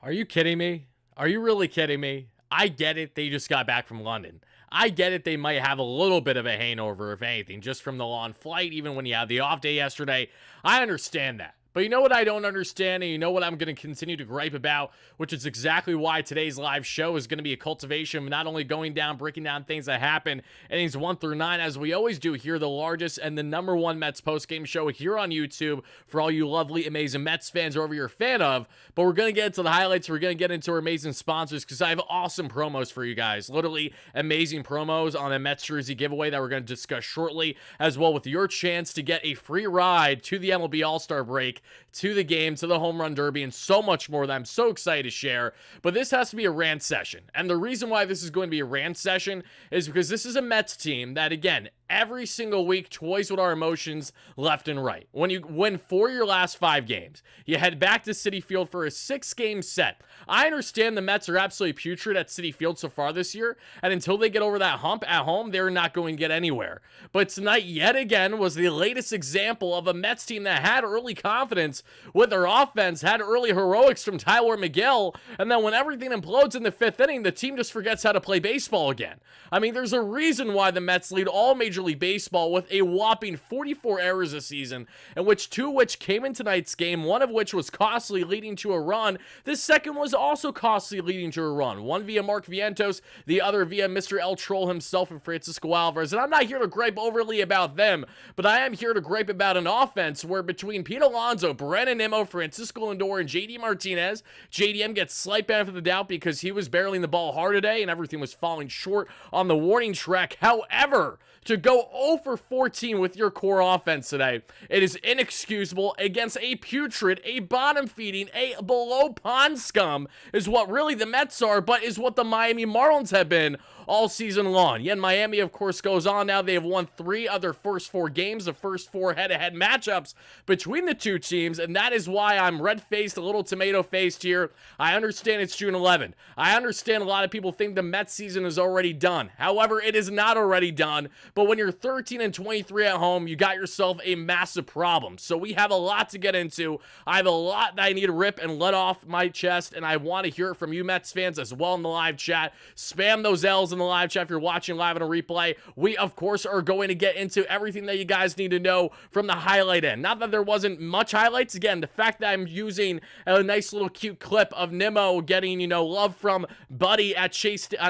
Are you kidding me? Are you really kidding me? I get it. They just got back from London. I get it. They might have a little bit of a hangover, if anything, just from the long flight, even when you had the off day yesterday. I understand that. But you know what I don't understand, and you know what I'm going to continue to gripe about, which is exactly why today's live show is going to be a cultivation of not only going down, breaking down things that happen innings 1 through 9, as we always do here, the largest and the #1 Mets postgame show here on YouTube for all you lovely, amazing Mets fans, whoever you're a fan of. But we're going to get into the highlights. We're going to get into our amazing sponsors because I have awesome promos for you guys. Literally amazing promos on a Mets jersey giveaway that we're going to discuss shortly, as well with your chance to get a free ride to the MLB All-Star break, to the game, to the home run derby, and so much more that I'm so excited to share. But this has to be a rant session. And the reason why this is going to be a rant session is because this is a Mets team that, again, every single week toys with our emotions left and right. When you win 4 of your last 5 games, you head back to Citi Field for a 6-game set. I understand the Mets are absolutely putrid at Citi Field so far this year, and until they get over that hump at home, they're not going to get anywhere. But tonight, yet again, was the latest example of a Mets team that had early confidence with their offense, had early heroics from Tyler McGill, and then when everything implodes in the 5th inning, the team just forgets how to play baseball again. I mean, there's a reason why the Mets lead all Major League Baseball with a whopping 44 errors this season, in which 2 of which came in tonight's game, one of which was costly, leading to a run. This second was also costly, leading to a run. One via Mark Vientos, the other via Mr. El Troll himself and Francisco Alvarez. And I'm not here to gripe overly about them, but I am here to gripe about an offense where between Pete Alonso, Brandon Nimmo, Francisco Lindor, and JD Martinez, JDM gets slight benefit of the doubt because he was barreling the ball hard today and everything was falling short on the warning track. However, to go 0 for 14 with your core offense today, it is inexcusable against a putrid, a bottom-feeding, a below-pond scum is what really the Mets are, but is what the Miami Marlins have been all season long. Yet Miami, of course, goes on now. They have won 3 of their first 4 games, the first 4 head-to-head matchups between the two teams, and that is why I'm red-faced, a little tomato-faced here. I understand it's June 11th. I understand a lot of people think the Mets season is already done. However, it is not already done, but when you're 13-23 at home, you got yourself a massive problem. So we have a lot to get into. I have a lot that I need to rip and let off my chest, and I want to hear it from you Mets fans as well in the live chat. Spam those L's in the live chat if you're watching live on a replay. We, of course, are going to get into everything that you guys need to know from the highlight end. Not that there wasn't much highlights. Again, the fact that I'm using a nice little cute clip of Nimmo getting, love from Buddy at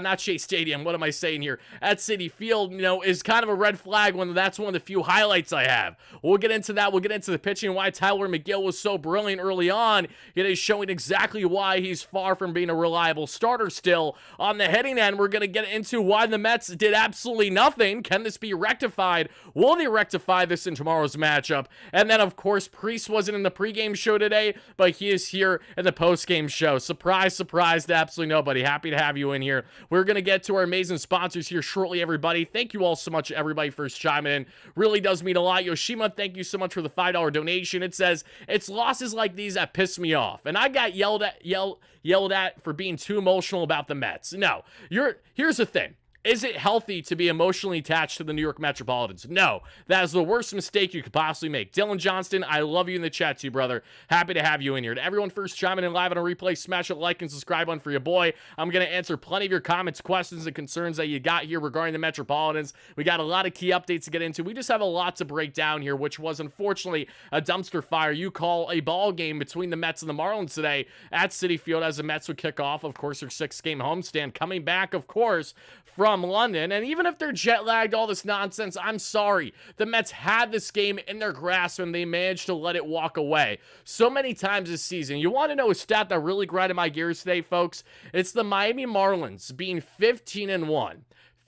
not Chase Stadium, what am I saying here, at Citi Field, is kind of a red flag when that's one of the few highlights I have. We'll get into that. We'll get into the pitching, why Tyler McGill was so brilliant early on. It is showing exactly why he's far from being a reliable starter still. On the hitting end, we're going to get into why the Mets did absolutely nothing. Can this be rectified? Will they rectify this in tomorrow's matchup? And then, of course, Priest wasn't in the pregame show today, but he is here in the postgame show. Surprise, surprise to absolutely nobody. Happy to have you in here. We're going to get to our amazing sponsors here shortly, everybody. Thank you all so much, everybody, for chiming in. Really does mean a lot. Yoshima, thank you so much for the $5 donation. It says, it's losses like these that piss me off. And I got yelled at for being too emotional about the Mets. No, here's the thing. Is it healthy to be emotionally attached to the New York Metropolitans? No. That is the worst mistake you could possibly make. Dylan Johnston, I love you in the chat too, brother. Happy to have you in here. To everyone first chiming in live on a replay, smash a like and subscribe button for your boy. I'm going to answer plenty of your comments, questions, and concerns that you got here regarding the Metropolitans. We got a lot of key updates to get into. We just have a lot to break down here, which was unfortunately a dumpster fire. You call a ball game between the Mets and the Marlins today at Citi Field as the Mets would kick off, of course, their 6-game homestand. Coming back, of course, from London, and even if they're jet lagged, all this nonsense, I'm sorry. The Mets had this game in their grasp and they managed to let it walk away so many times this season. You want to know a stat that really grinded my gears today, folks? It's the Miami Marlins being 15-1.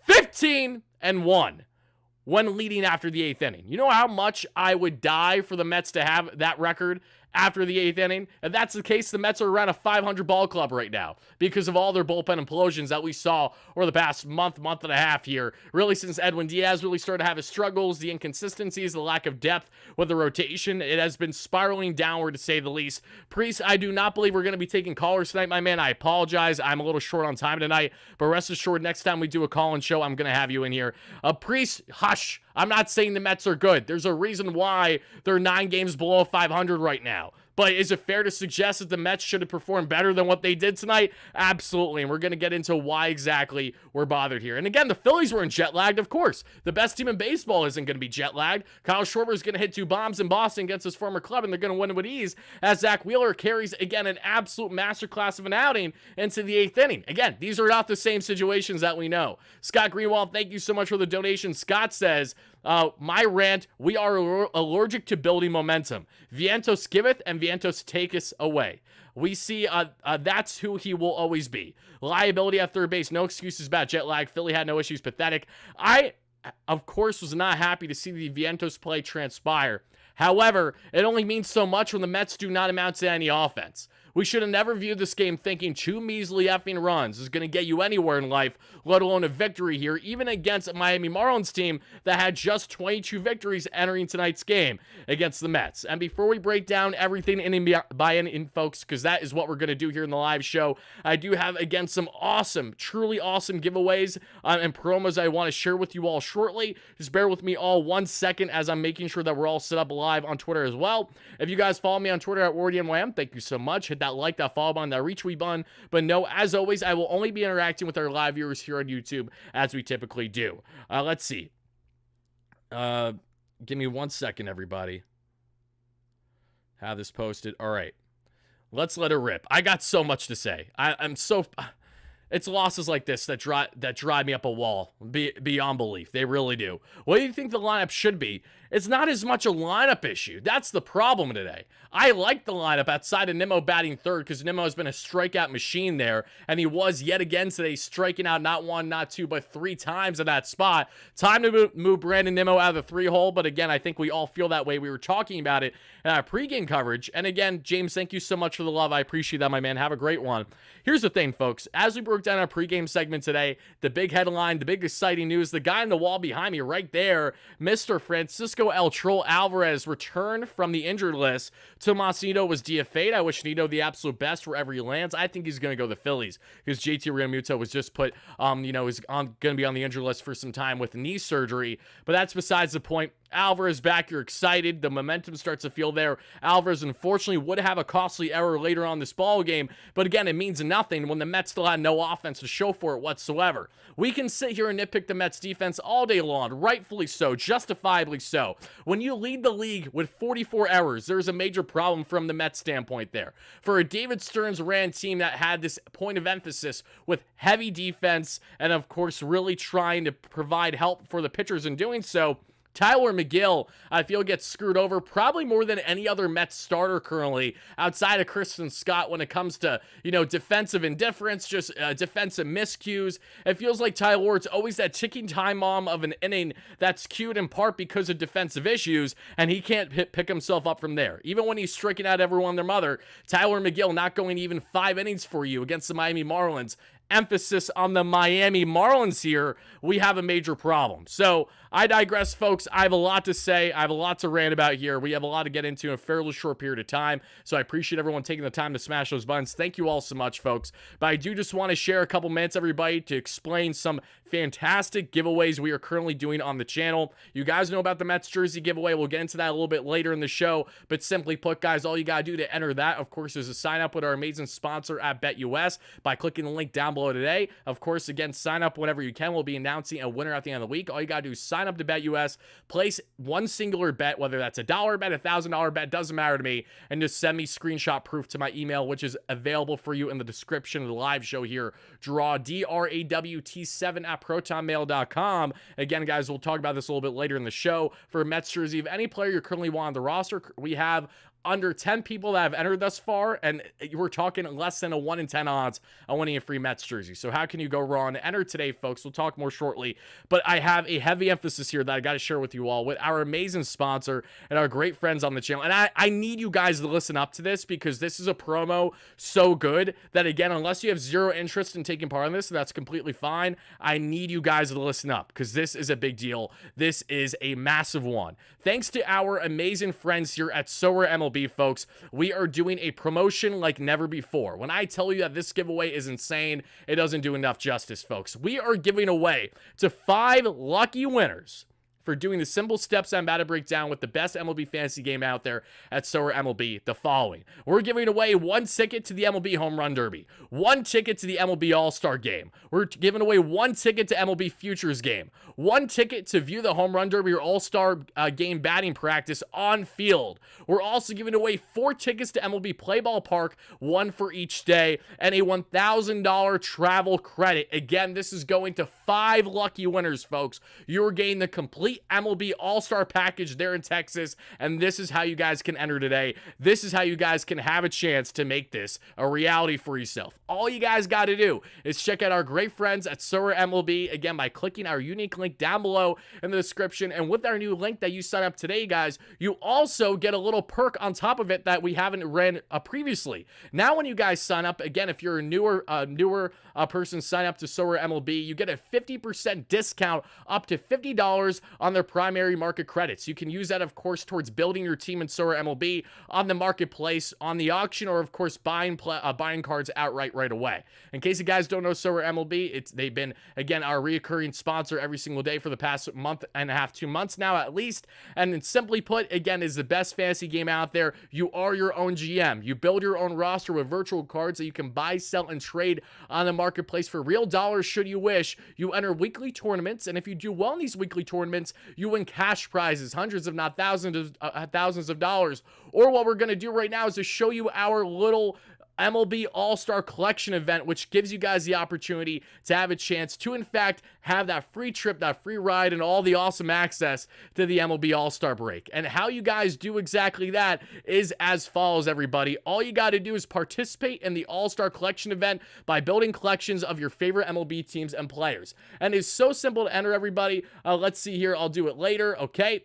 15-1 when leading after the 8th inning. You know how much I would die for the Mets to have that record after the 8th inning? If that's the case, the Mets are around a 500 ball club right now because of all their bullpen implosions that we saw over the past month and a half here. Really, since Edwin Diaz really started to have his struggles, the inconsistencies, the lack of depth with the rotation, it has been spiraling downward to say the least. Priest, I do not believe we're going to be taking callers tonight, my man. I apologize. I'm a little short on time tonight, but rest assured, next time we do a call-in show, I'm going to have you in here. Priest, hush. I'm not saying the Mets are good. There's a reason why they're 9 games below 500 right now. But is it fair to suggest that the Mets should have performed better than what they did tonight? Absolutely. And we're going to get into why exactly we're bothered here. And again, the Phillies weren't jet lagged, of course. The best team in baseball isn't going to be jet lagged. Kyle Schwarber is going to hit 2 bombs in Boston against his former club, and they're going to win with ease as Zach Wheeler carries, again, an absolute masterclass of an outing into the 8th inning. Again, these are not the same situations that we know. Scott Greenwald, thank you so much for the donation. Scott says, my rant, we are allergic to building momentum. Vientos giveth and Vientos taketh away. We see that's who he will always be. Liability at third base, no excuses about jet lag. Philly had no issues, pathetic. I, of course, was not happy to see the Vientos play transpire. However, it only means so much when the Mets do not amount to any offense. We should have never viewed this game thinking 2 measly effing runs is going to get you anywhere in life, let alone a victory here, even against a Miami Marlins team that had just 22 victories entering tonight's game against the Mets. And before we break down everything in folks, because that is what we're going to do here in the live show, I do have, again, some awesome, truly awesome giveaways and promos I want to share with you all shortly. Just bear with me all 1 second as I'm making sure that we're all set up live on Twitter as well. If you guys follow me on Twitter at WardyNYM, thank you so much. Hit that like, that follow button, that retweet button. But no, as always, I will only be interacting with our live viewers here on YouTube as we typically do. Let's see. Give me 1 second, everybody. Have this posted. All right. Let's let it rip. I got so much to say. I'm so... It's losses like this that drive me up a wall beyond belief. They really do. What do you think the lineup should be? It's not as much a lineup issue. That's the problem today. I like the lineup outside of Nimmo batting third because Nimmo has been a strikeout machine there, and he was yet again today striking out not 1, not 2, but 3 times in that spot. Time to move Brandon Nimmo out of the 3-hole, but again, I think we all feel that way. We were talking about it in our pregame coverage, and again, James, thank you so much for the love. I appreciate that, my man. Have a great one. Here's the thing, folks. As we broke down our pregame segment today, the big headline, the big exciting news, the guy on the wall behind me right there, Mr. Francisco El Troll Alvarez returned from the injured list. Tomas Nido was DFA'd. I wish Nido the absolute best wherever he lands. I think he's going to go to the Phillies because JT Realmuto was just put, is going to be on the injured list for some time with knee surgery. But that's besides the point. Alvarez back, you're excited. The momentum starts to feel there. Alvarez, unfortunately, would have a costly error later on this ball game, but again, it means nothing when the Mets still had no offense to show for it whatsoever. We can sit here and nitpick the Mets defense all day long, rightfully so, justifiably so. When you lead the league with 44 errors, there's a major problem from the Mets standpoint there. For a David Stearns Rant team that had this point of emphasis with heavy defense and, of course, really trying to provide help for the pitchers in doing so, Tyler McGill, I feel, gets screwed over probably more than any other Mets starter currently outside of Kristen Scott when it comes to, defensive indifference, just defensive miscues. It feels like Tyler's always that ticking time bomb of an inning that's cued in part because of defensive issues, and he can't pick himself up from there. Even when he's striking out everyone and their mother, Tyler McGill not going even 5 innings for you against the Miami Marlins. Emphasis on the Miami Marlins here, we have a major problem. So I digress, folks. I have a lot to say. I have a lot to rant about here. We have a lot to get into in a fairly short period of time. So I appreciate everyone taking the time to smash those buttons. Thank you all so much, folks. But I do just want to share a couple minutes, everybody, to explain some fantastic giveaways we are currently doing on the channel. You guys know about the Mets jersey giveaway. We'll get into that a little bit later in the show. But simply put, guys, all you got to do to enter that, of course, is to sign up with our amazing sponsor at BetUS by clicking the link down below today. Of course, again, sign up whenever you can. We'll be announcing a winner at the end of the week. All you got to do is sign up to BetUS, place one singular bet, whether that's $1 bet, $1,000 bet, doesn't matter to me, and just send me screenshot proof to my email, which is available for you in the description of the live show here. Draw DRAWT7 at protonmail.com. Again, guys, we'll talk about this a little bit later in the show. For a Mets jersey, if any player you currently want on the roster, we have under 10 people that have entered thus far, and we're talking less than a 1 in 10 odds on winning a free Mets jersey. So how can you go wrong? Enter today, folks. We'll talk more shortly, but I have a heavy emphasis here that I got to share with you all with our amazing sponsor and our great friends on the channel. And I need you guys to listen up to this because this is a promo so good that, again, unless you have zero interest in taking part in this, that's completely fine. I need you guys to listen up because this is a big deal. This is a massive one. Thanks to our amazing friends here at Sower MLB, folks, we are doing a promotion like never before. When I tell you that this giveaway is insane, it doesn't do enough justice, folks. We are giving away to 5 lucky winners for doing the simple steps I'm about to break down with the best MLB fantasy game out there at Sower MLB, the following. We're giving away 1 ticket to the MLB Home Run Derby, 1 ticket to the MLB All-Star Game. We're giving away 1 ticket to MLB Futures Game, 1 ticket to view the Home Run Derby or All-Star Game batting practice on field. We're also giving away 4 tickets to MLB Play Ball Park, 1 for each day, and a $1,000 travel credit. Again, this is going to 5 lucky winners, folks. You're getting the complete MLB All-Star package there in Texas, and this is how you guys can enter today. This is how you guys can have a chance to make this a reality for yourself. All you guys got to do is check out our great friends at Sower MLB, again, by clicking our unique link down below in the description. And with our new link that you sign up today, guys, you also get a little perk on top of it that we haven't ran previously. Now, when you guys sign up, again, if you're a newer person, sign up to Sower MLB, you get a 50% discount up to $50 on their primary market credits. You can use that, of course, towards building your team in Sower MLB on the marketplace, on the auction, or of course buying cards outright right away. In case you guys don't know Sower MLB, they've been, again, our reoccurring sponsor every single day for the past month and a half, 2 months now at least. And simply put, again, is the best fantasy game out there. You are your own GM. You build your own roster with virtual cards that you can buy, sell, and trade on the marketplace for real dollars should you wish. You enter weekly tournaments, and if you do well in these weekly tournaments, you win cash prizes, hundreds if not thousands of dollars. Or what we're going to do right now is to show you our little MLB All-Star Collection event, which gives you guys the opportunity to have a chance to, in fact, have that free trip, that free ride, and all the awesome access to the MLB All-Star break. And how you guys do exactly that is as follows, everybody. All you got to do is participate in the All-Star Collection event by building collections of your favorite MLB teams and players. And it's so simple to enter, everybody. Let's see here. I'll do it later, okay?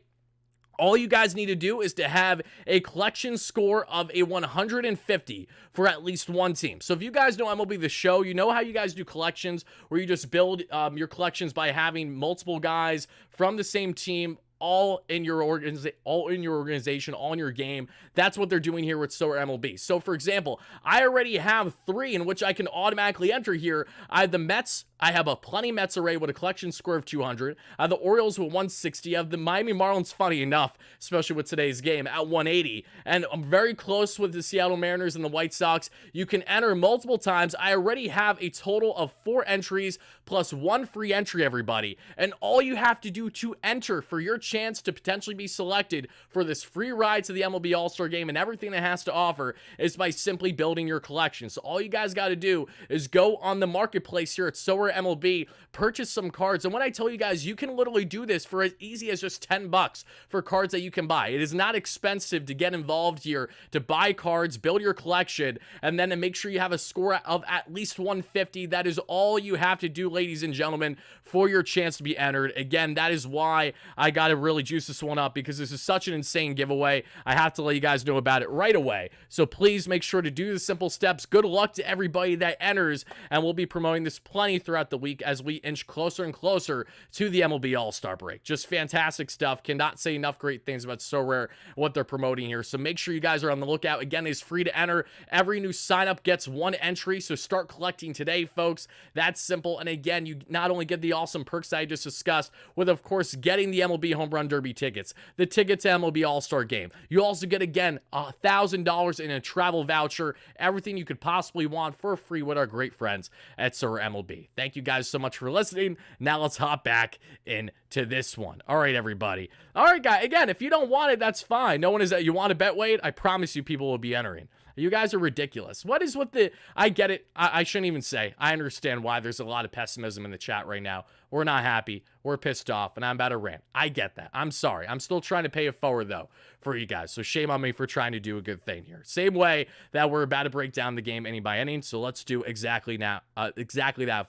All you guys need to do is to have a collection score of a 150 for at least one team. So if you guys know MLB The Show, you know how you guys do collections where you just build your collections by having multiple guys from the same team all in your organization, all in your game. That's what they're doing here with Sower MLB. So, for example, I already have 3 in which I can automatically enter here. I have the Mets. I have a plenty Mets array with a collection score of 200. I have the Orioles with 160. I have the Miami Marlins, funny enough, especially with today's game, at 180. And I'm very close with the Seattle Mariners and the White Sox. You can enter multiple times. I already have a total of 4 entries plus 1 free entry, everybody. And all you have to do to enter for your chance to potentially be selected for this free ride to the MLB All-Star Game and everything it has to offer is by simply building your collection. So all you guys got to do is go on the marketplace here at Sower MLB, purchase some cards. And when I tell you guys, you can literally do this for as easy as just $10 for cards that you can buy. It is not expensive to get involved here, to buy cards, build your collection, and then to make sure you have a score of at least 150. That is all you have to do, ladies and gentlemen, for your chance to be entered. Again, that is why I got to really juice this one up, because this is such an insane giveaway. I have to let you guys know about it right away. So please make sure to do the simple steps. Good luck to everybody that enters, and we'll be promoting this plenty throughout the week as we inch closer and closer to the MLB All-Star break. Just fantastic stuff. Cannot say enough great things about Sorare, what they're promoting here. So make sure you guys are on the lookout. Again, it's free to enter. Every new sign up gets 1 entry, so start collecting today, folks. That's simple. And again, you not only get the awesome perks that I just discussed with, of course, getting the MLB Home Run Derby tickets, the ticket to MLB All-Star Game. You also get, again, $1,000 in a travel voucher, everything you could possibly want for free with our great friends at Sower MLB. Thank you guys so much for listening. Now let's hop back into this one. All right, everybody. All right, guys. Again, if you don't want it, that's fine. No one is that you want to bet weight. I promise you people will be entering. You guys are ridiculous. What is with the... I get it. I shouldn't even say. I understand why there's a lot of pessimism in the chat right now. We're not happy. We're pissed off, and I'm about to rant. I get that. I'm sorry. I'm still trying to pay it forward, though, for you guys. So shame on me for trying to do a good thing here. Same way that we're about to break down the game inning by inning. So let's do exactly that,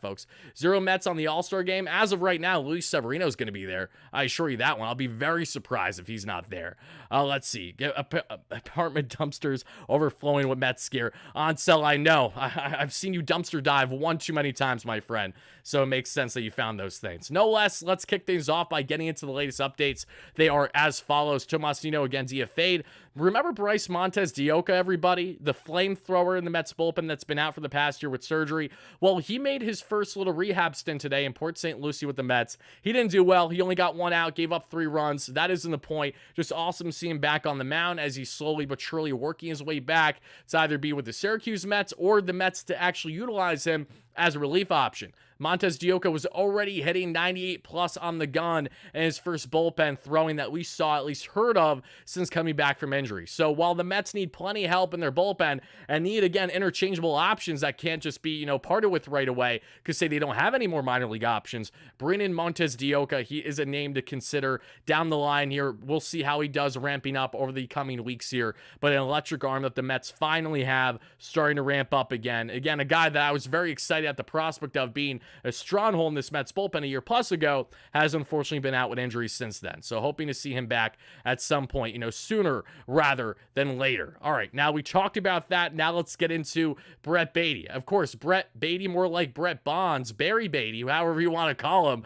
folks. 0 Mets on the All-Star Game. As of right now, Luis Severino is going to be there. I assure you that one. I'll be very surprised if he's not there. Let's see. Apartment dumpsters overflowing with Mets gear. On sale, I know. I've seen you dumpster dive one too many times, my friend. So it makes sense that you found those those things. No less, let's kick things off by getting into the latest updates. They are as follows. Tomasino again DFA'd. Remember Bryce Montez Dioca, everybody? The flamethrower in the Mets bullpen that's been out for the past year with surgery. Well, he made his first little rehab stint today in Port St. Lucie with the Mets. He didn't do well. He only got one out, gave up 3 runs. That isn't the point. Just awesome to see him back on the mound as he's slowly but surely working his way back to either be with the Syracuse Mets or the Mets to actually utilize him as a relief option. Montez Dioca was already hitting 98 plus on the gun in his first bullpen throwing that we saw, at least heard of, since coming back from injury. So while the Mets need plenty of help in their bullpen and need, again, interchangeable options that can't just be, parted with right away because say they don't have any more minor league options, bring in Montez Dioca. He is a name to consider down the line here. We'll see how he does ramping up over the coming weeks here, but an electric arm that the Mets finally have starting to ramp up again. Again, a guy that I was very excited at the prospect of being a stronghold in this Mets bullpen a year plus ago has unfortunately been out with injuries since then. So hoping to see him back at some point, sooner rather than later. All right, now we talked about that. Now let's get into Brett Baty. Of course, Brett Baty, more like Brett Bonds, Barry Baty, however you want to call him.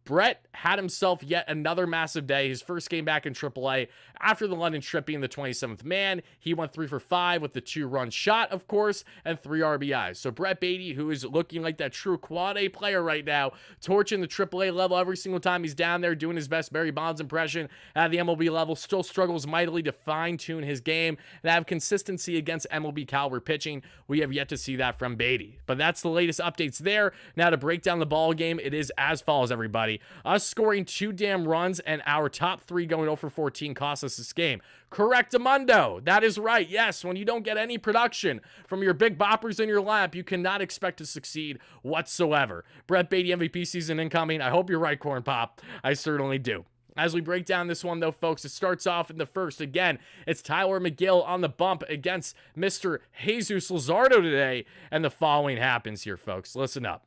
Brett had himself yet another massive day. His first game back in AAA after the London trip being the 27th man. He went 3 for 5 with the 2-run shot, of course, and 3 RBIs. So Brett Baty, who is looking like that true quad A player right now, torching the AAA level every single time he's down there, doing his best Barry Bonds impression at the MLB level, still struggles mightily to fine-tune his game and have consistency against MLB caliber pitching. We have yet to see that from Baty. But that's the latest updates there. Now to break down the ball game, it is as follows, everybody. Us scoring 2 damn runs and our top 3 going 0 for 14 cost us this game. Correctamundo. That is right. Yes, when you don't get any production from your big boppers in your lap, you cannot expect to succeed whatsoever. Brett Baty MVP season incoming. I hope you're right, Corn Pop. I certainly do. As we break down this one, though, folks, it starts off in the first. Again, it's Tyler McGill on the bump against Mr. Jesus Luzardo today, and the following happens here, folks. Listen up.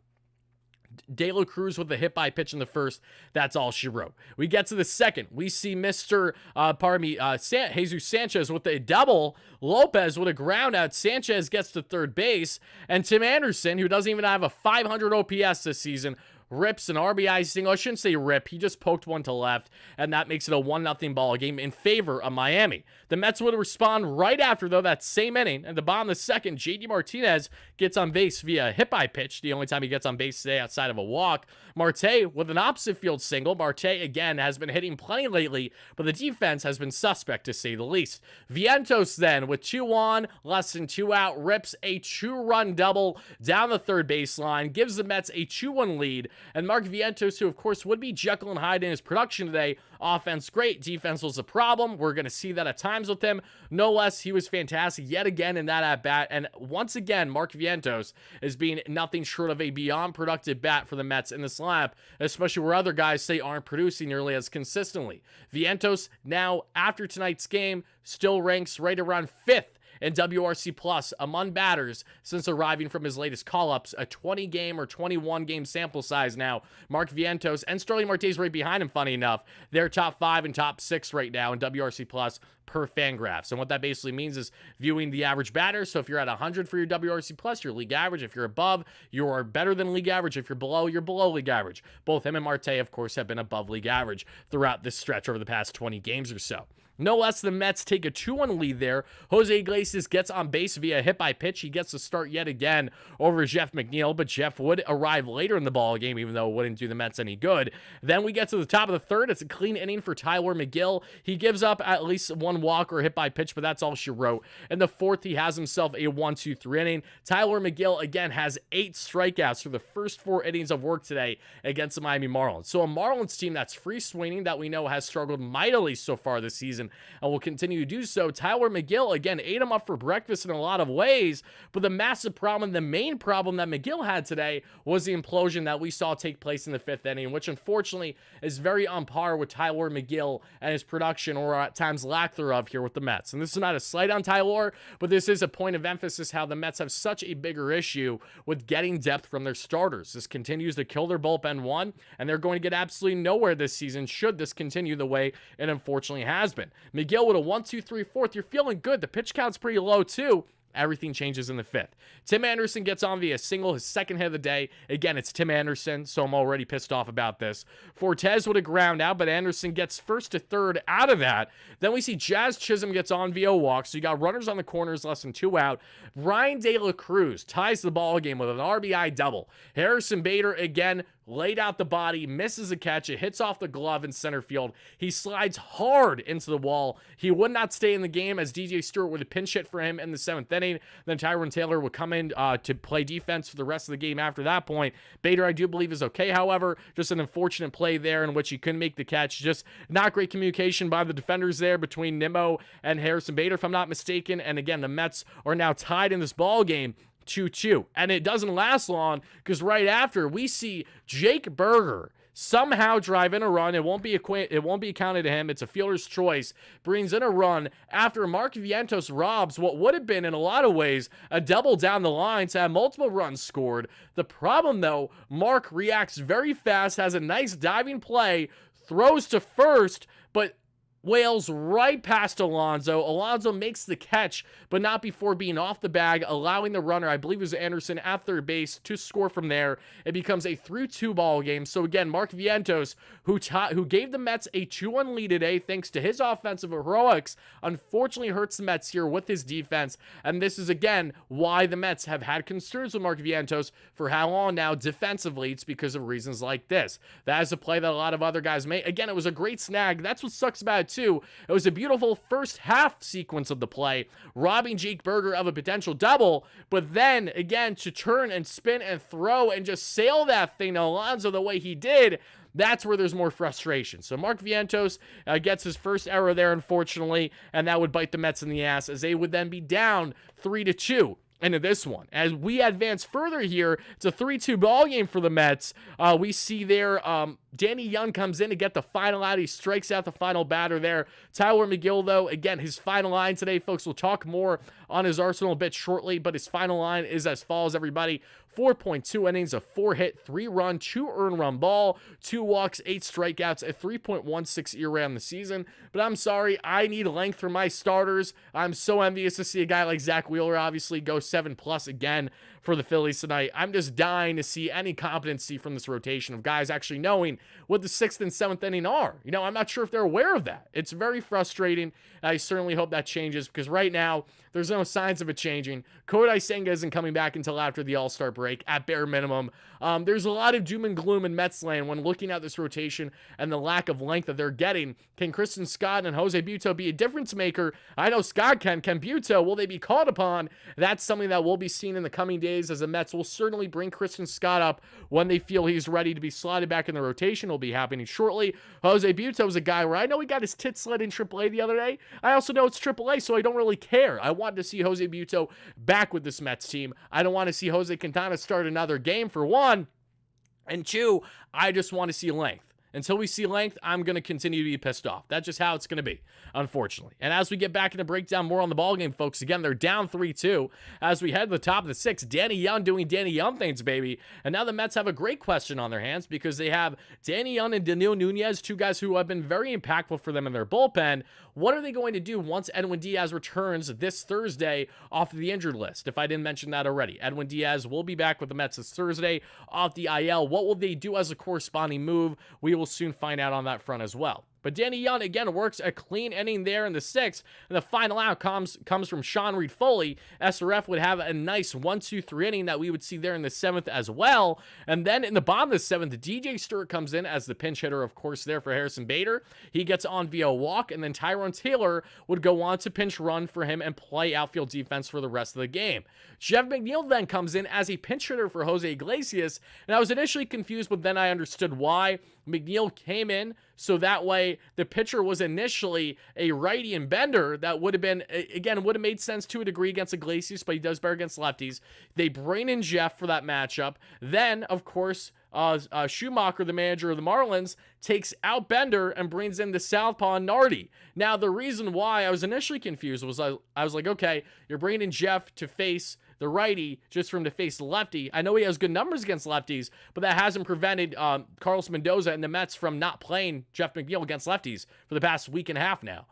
De La Cruz with a hit by pitch in the first. That's all she wrote. We get to the second. We see Mr. Jesus Sanchez with a double. Lopez with a ground out. Sanchez gets to third base. And Tim Anderson, who doesn't even have a 500 OPS this season, rips an RBI single. I shouldn't say rip. He just poked one to left, and that makes it a 1-0 ball game in favor of Miami. The Mets would respond right after, though, that same inning. At the bottom of the second, JD Martinez gets on base via a hit by pitch, the only time he gets on base today outside of a walk. Marte with an opposite field single. Marte, again, has been hitting plenty lately, but the defense has been suspect, to say the least. Vientos, then, with 2 on, less than 2 out, rips a 2-run double down the third baseline, gives the Mets a 2-1 lead. And Mark Vientos, who of course would be Jekyll and Hyde in his production today, offense great, defense was a problem. We're going to see that at times with him. No less, he was fantastic yet again in that at-bat. And once again, Mark Vientos is being nothing short of a beyond productive bat for the Mets in this lineup, especially where other guys say aren't producing nearly as consistently. Vientos now, after tonight's game, still ranks right around 5th in WRC Plus among batters since arriving from his latest call-ups, a 20-game or 21-game sample size now. Mark Vientos and Starling Marte's right behind him, funny enough. They're top 5 and top 6 right now in WRC Plus per Fangraphs. And what that basically means is viewing the average batter. So if you're at 100 for your WRC Plus, you're league average. If you're above, you are better than league average. If you're below, you're below league average. Both him and Marte, of course, have been above league average throughout this stretch over the past 20 games or so. No less, the Mets take a 2-1 lead there. Jose Iglesias gets on base via a hit by pitch. He gets to start yet again over Jeff McNeil, but Jeff would arrive later in the ball game, even though it wouldn't do the Mets any good. Then we get to the top of the third. It's a clean inning for Tyler McGill. He gives up at least 1 walk or hit by pitch, but that's all she wrote. In the fourth, he has himself a 1-2-3 inning. Tyler McGill, again, has 8 strikeouts through the first 4 innings of work today against the Miami Marlins. So a Marlins team that's free swinging that we know has struggled mightily so far this season and will continue to do so. Tyler McGill, again, ate him up for breakfast in a lot of ways, but the massive problem, the main problem that McGill had today was the implosion that we saw take place in the 5th inning, which unfortunately is very on par with Tyler McGill and his production, or at times lack thereof, here with the Mets. And this is not a slight on Tyler, but this is a point of emphasis how the Mets have such a bigger issue with getting depth from their starters. This continues to kill their bullpen one, and they're going to get absolutely nowhere this season should this continue the way it unfortunately has been. McGill with a 1-2-3 fourth. You're feeling good. The pitch count's pretty low too. Everything changes in the 5th. Tim Anderson gets on via single, his second hit of the day. Again, it's Tim Anderson, so I'm already pissed off about this. Fortes with a ground out, but Anderson gets first to third out of that. Then we see Jazz Chisholm gets on via walk, so you got runners on the corners, less than 2 out. Ryan De La Cruz ties the ball game with an RBI double. Harrison Bader, again, laid out the body, misses a catch. It hits off the glove in center field. He slides hard into the wall. He would not stay in the game as DJ Stewart would have pinch hit for him in the 7th inning. Then Tyrone Taylor would come in to play defense for the rest of the game after that point. Bader, I do believe, is okay, however. Just an unfortunate play there in which he couldn't make the catch. Just not great communication by the defenders there between Nimmo and Harrison Bader, if I'm not mistaken. And again, the Mets are now tied in this ball game 2-2. And it doesn't last long because right after we see Jake Berger somehow drive in a run. It won't be counted to him. It's a fielder's choice. Brings in a run after Mark Vientos robs what would have been in a lot of ways a double down the line to have multiple runs scored. The problem though, Mark reacts very fast, has a nice diving play, throws to first, but wails right past Alonso. Alonso makes the catch, but not before being off the bag, allowing the runner, I believe it was Anderson, at third base to score from there. It becomes a 3-2 ball game. So again, Mark Vientos, who gave the Mets a 2-1 lead today thanks to his offensive heroics, unfortunately hurts the Mets here with his defense. And this is, again, why the Mets have had concerns with Mark Vientos for how long now defensively. It's because of reasons like this. That is a play that a lot of other guys made. Again, it was a great snag. That's what sucks about it too. It was a beautiful first half sequence of the play, robbing Jake Berger of a potential double, but then again to turn and spin and throw and just sail that thing to Alonso the way he did, that's where there's more frustration. So Mark Vientos gets his first error there, unfortunately, and that would bite the Mets in the ass as they would then be down 3-2. Into this one. As we advance further here, it's a 3-2 ball game for the Mets. We see there Danny Young comes in to get the final out. He strikes out the final batter there. Tyler McGill, though, again, his final line today, folks, we'll talk more on his arsenal a bit shortly, but his final line is as follows, everybody. 4.2 innings, a 4-hit, 3-run, 2 earned run ball, 2 walks, 8 strikeouts, a 3.16 ERA on the season. But I'm sorry, I need length for my starters. I'm so envious to see a guy like Zach Wheeler obviously go 7+ again for the Phillies tonight. I'm just dying to see any competency from this rotation of guys actually knowing what the 6th and 7th inning are. You know, I'm not sure if they're aware of that. It's very frustrating. I certainly hope that changes because right now, there's no signs of it changing. Kodai Senga isn't coming back until after the All-Star break, at bare minimum. There's a lot of doom and gloom in Mets land when looking at this rotation and the lack of length that they're getting. Can Kristen Scott and Jose Buto be a difference maker? I know Scott can. Can Buto? Will they be called upon? That's something that will be seen in the coming days as the Mets will certainly bring Kristen Scott up when they feel he's ready to be slotted back in the rotation. Will be happening shortly. Jose Buto is a guy where I know he got his tits slit in AAA the other day. I also know it's AAA, so I don't really care. I want to see Jose Buto back with this Mets team. I don't want to see Jose Quintana start another game, for one. And two, I just want to see length. Until we see length, I'm going to continue to be pissed off. That's just how it's going to be, unfortunately. And as we get back into breakdown more on the ballgame, folks, again, they're down 3-2. As we head to the top of the 6th, Danny Young doing Danny Young things, baby. And now the Mets have a great question on their hands because they have Danny Young and Danilo Nunez, two guys who have been very impactful for them in their bullpen. What are they going to do once Edwin Diaz returns this Thursday off of the injured list? If I didn't mention that already, Edwin Diaz will be back with the Mets this Thursday off the IL. What will they do as a corresponding move? We will soon find out on that front as well. But Danny Young, again, works a clean inning there in the 6th, and the final out comes from Sean Reed-Foley. SRF would have a nice 1-2-3 inning that we would see there in the 7th as well. And then in the bottom of the 7th, DJ Stewart comes in as the pinch hitter, of course, there for Harrison Bader. He gets on via a walk, and then Tyrone Taylor would go on to pinch run for him and play outfield defense for the rest of the game. Jeff McNeil then comes in as a pinch hitter for Jose Iglesias, and I was initially confused, but then I understood why. McNeil came in so that way the pitcher was initially a righty and Bender. That would have been, again, would have made sense to a degree against Iglesias, but he does better against lefties. They bring in Jeff for that matchup. Then, of course, Schumacher, the manager of the Marlins, takes out Bender and brings in the southpaw Nardi. Now, the reason why I was initially confused was I was like, okay, you're bringing in Jeff to face the righty just for him to face the lefty. I know he has good numbers against lefties, but that hasn't prevented Carlos Mendoza and the Mets from not playing Jeff McNeil against lefties for the past week and a half now.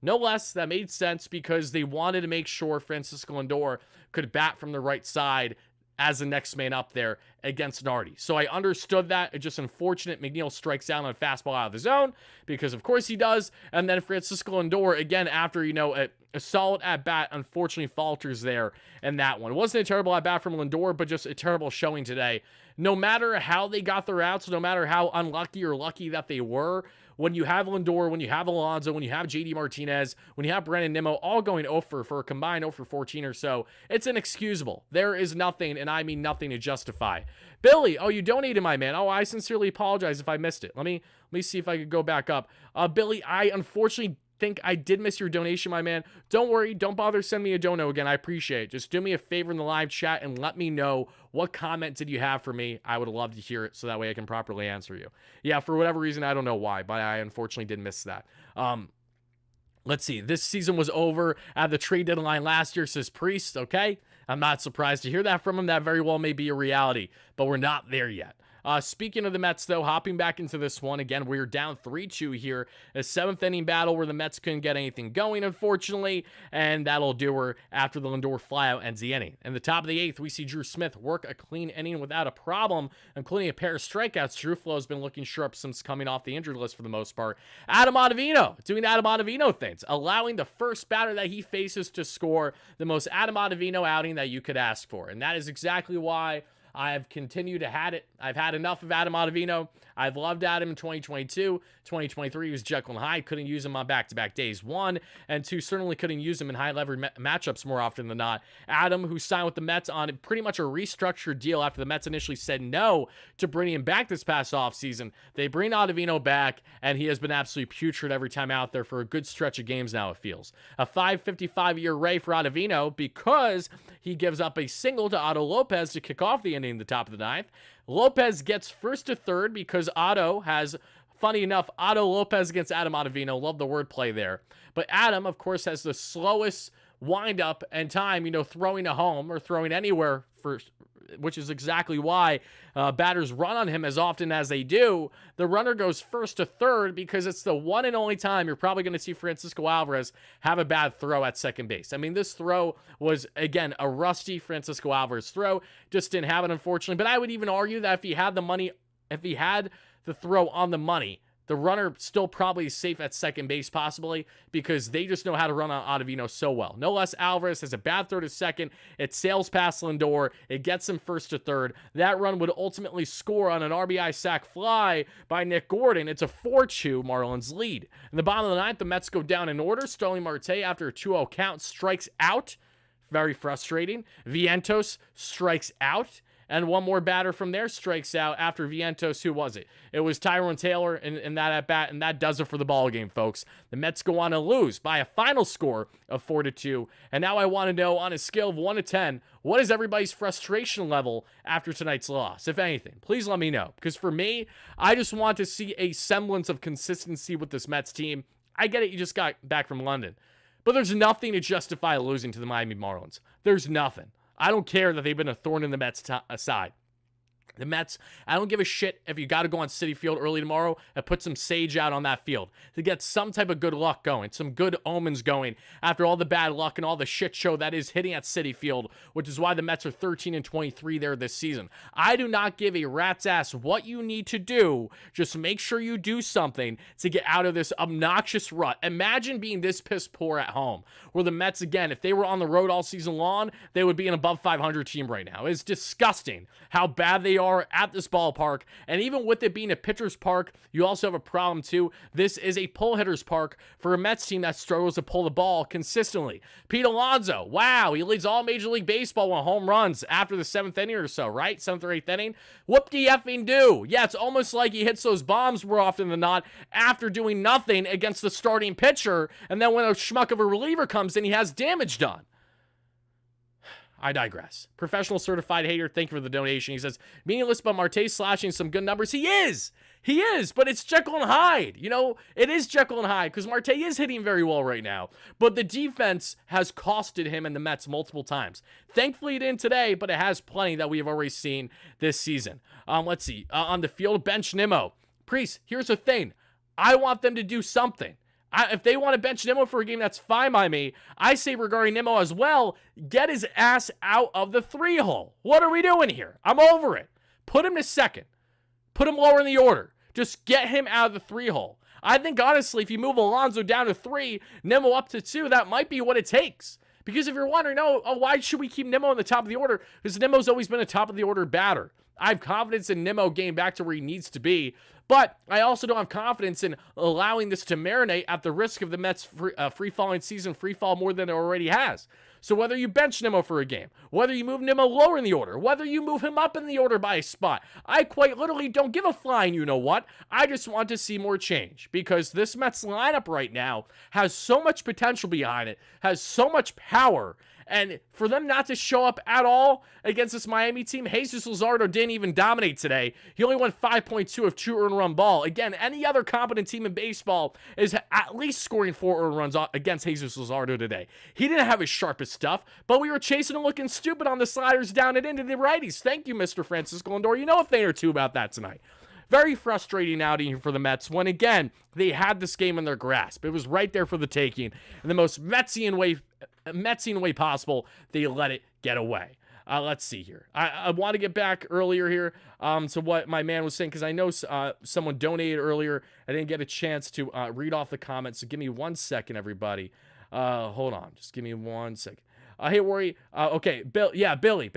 No less. That made sense because they wanted to make sure Francisco Lindor could bat from the right side as the next man up there against Nardi. So I understood that. It's just unfortunate McNeil strikes out on a fastball out of the zone because of course he does. And then Francisco Lindor, again, after, a solid at-bat, unfortunately falters there in that one. It wasn't a terrible at-bat from Lindor, but just a terrible showing today. No matter how they got their outs, no matter how unlucky or lucky that they were, when you have Lindor, when you have Alonso, when you have JD Martinez, when you have Brandon Nimmo all going 0 for a combined 0 for 14 or so, it's inexcusable. There is nothing, and I mean nothing, to justify. Billy, you donated, my man. I sincerely apologize if I missed it. Let me see if I could go back up. Billy, I unfortunately think I did miss your donation, my man. Don't worry. Don't bother sending me a dono again. I appreciate it. Just do me a favor in the live chat and let me know what comment did you have for me. I would love to hear it so that way I can properly answer you. Yeah, for whatever reason, I don't know why, but I unfortunately did miss that. Let's see. This season was over at the trade deadline last year, says Priest. Okay. I'm not surprised to hear that from him. That very well may be a reality, but we're not there yet. Speaking of the Mets, though, hopping back into this one, again, we're down 3-2 here. A 7th inning battle where the Mets couldn't get anything going, unfortunately, and that'll do her after the Lindor flyout ends the inning. In the top of the 8th, we see Drew Smith work a clean inning without a problem, including a pair of strikeouts. Drew Flo has been looking sharp since coming off the injured list for the most part. Adam Ottavino doing Adam Ottavino things, allowing the first batter that he faces to score, the most Adam Ottavino outing that you could ask for, and that is exactly why I've continued to had it. I've had enough of Adam Ottavino. I've loved Adam in 2022. 2023 was Jekyll and Hyde. Couldn't use him on back-to-back days. 1 and 2, certainly couldn't use him in high-leverage matchups more often than not. Adam, who signed with the Mets on pretty much a restructured deal after the Mets initially said no to bringing him back this past offseason. They bring Ottavino back, and he has been absolutely putrid every time out there for a good stretch of games now, it feels. A 5.55-year ray for Ottavino because he gives up a single to Otto Lopez to kick off the inning in the top of the 9th. Lopez gets first to third because Otto has, funny enough, Otto Lopez against Adam Ottavino. Love the wordplay there. But Adam, of course, has the slowest windup and time, throwing a home or throwing anywhere first, which is exactly why batters run on him as often as they do. The runner goes first to third because it's the one and only time you're probably going to see Francisco Alvarez have a bad throw at second base. I mean, this throw was, again, a rusty Francisco Alvarez throw. Just didn't have it, unfortunately. But I would even argue that if he had the throw on the money, the runner still probably is safe at second base, possibly, because they just know how to run on Ottavino so well. No less, Alvarez has a bad throw to second. It sails past Lindor. It gets him first to third. That run would ultimately score on an RBI sac fly by Nick Gordon. It's a 4-2 Marlins lead. In the bottom of the 9th, the Mets go down in order. Starling Marte, after a 2-0 count, strikes out. Very frustrating. Vientos strikes out. And one more batter from there strikes out after Vientos. Who was it? It was Tyrone Taylor in that at-bat, and that does it for the ball game, folks. The Mets go on to lose by a final score of 4-2. And now I want to know, on a scale of 1 to 10, what is everybody's frustration level after tonight's loss, if anything? Please let me know. Because for me, I just want to see a semblance of consistency with this Mets team. I get it, you just got back from London. But there's nothing to justify losing to the Miami Marlins. There's nothing. I don't care that they've been a thorn in the Mets' side. The Mets, I don't give a shit if you got to go on Citi Field early tomorrow and put some sage out on that field to get some type of good luck going, some good omens going after all the bad luck and all the shit show that is hitting at Citi Field, which is why the Mets are 13-23 there this season. I do not give a rat's ass what you need to do. Just make sure you do something to get out of this obnoxious rut. Imagine being this piss poor at home, where the Mets, again, if they were on the road all season long, they would be an above 500 team right now. It's disgusting how bad they are at this ballpark, and even with it being a pitcher's park, you also have a problem too. This is a pull hitter's park for a Mets team that struggles to pull the ball consistently. Pete Alonso, wow, he leads all Major League Baseball with home runs after the 7th inning or so, right? 7th or 8th inning. Whoop-de-effing do. Yeah, it's almost like he hits those bombs more often than not after doing nothing against the starting pitcher, and then when a schmuck of a reliever comes in, he has damage done. I digress. Professional certified hater, thank you for the donation. He says, meaningless, but Marte slashing some good numbers. He is, but it's Jekyll and Hyde. It is Jekyll and Hyde because Marte is hitting very well right now. But the defense has costed him and the Mets multiple times. Thankfully, it didn't today, but it has plenty that we have already seen this season. Let's see. On the field, bench Nimmo. Priest, here's the thing. I want them to do something. If they want to bench Nimmo for a game, that's fine by me. I say regarding Nimmo as well, get his ass out of the 3-hole. What are we doing here? I'm over it. Put him to second. Put him lower in the order. Just get him out of the 3-hole. I think, honestly, if you move Alonso down to 3, Nimmo up to 2, that might be what it takes. Because if you're wondering, why should we keep Nimmo in the top of the order? Because Nimmo's always been a top of the order batter. I have confidence in Nimmo getting back to where he needs to be, but I also don't have confidence in allowing this to marinate at the risk of the Mets' free-falling season free fall more than it already has. So whether you bench Nimmo for a game, whether you move Nimmo lower in the order, whether you move him up in the order by a spot, I quite literally don't give a flying you-know-what. I just want to see more change because this Mets lineup right now has so much potential behind it, has so much power, and for them not to show up at all against this Miami team, Jesus Luzardo didn't even dominate today. He only won 5.2 of 2 earned run ball. Again, any other competent team in baseball is at least scoring 4 earned runs against Jesus Luzardo today. He didn't have his sharpest stuff, but we were chasing him looking stupid on the sliders down and into the righties. Thank you, Mr. Francisco Lindor. You know a thing or two about that tonight. Very frustrating outing for the Mets when, again, they had this game in their grasp. It was right there for the taking. In the most Metsian way possible, they let it get away. Let's see here. I want to get back earlier here to what my man was saying, because I know someone donated earlier. I didn't get a chance to read off the comments, so give me 1 second, everybody. Hold on. Just give me 1 second. Hey, Worry. Okay, Billy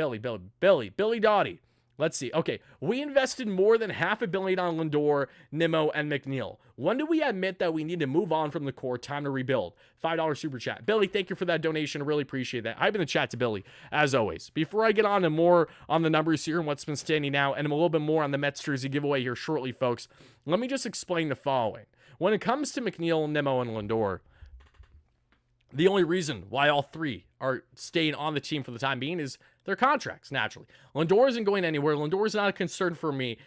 Dottie. Let's see. Okay, we invested more than $500 million on Lindor, Nimmo, and McNeil. When do we admit that we need to move on from the core? Time to rebuild. $5 super chat. Billy, thank you for that donation. I really appreciate that. I've been in the chat to Billy, as always. Before I get on to more on the numbers here and what's been standing out, and a little bit more on the Mets jersey giveaway here shortly, folks, let me just explain the following. When it comes to McNeil, Nimmo, and Lindor, the only reason why all 3 are staying on the team for the time being is their contracts, naturally. Lindor isn't going anywhere. Lindor is not a concern for me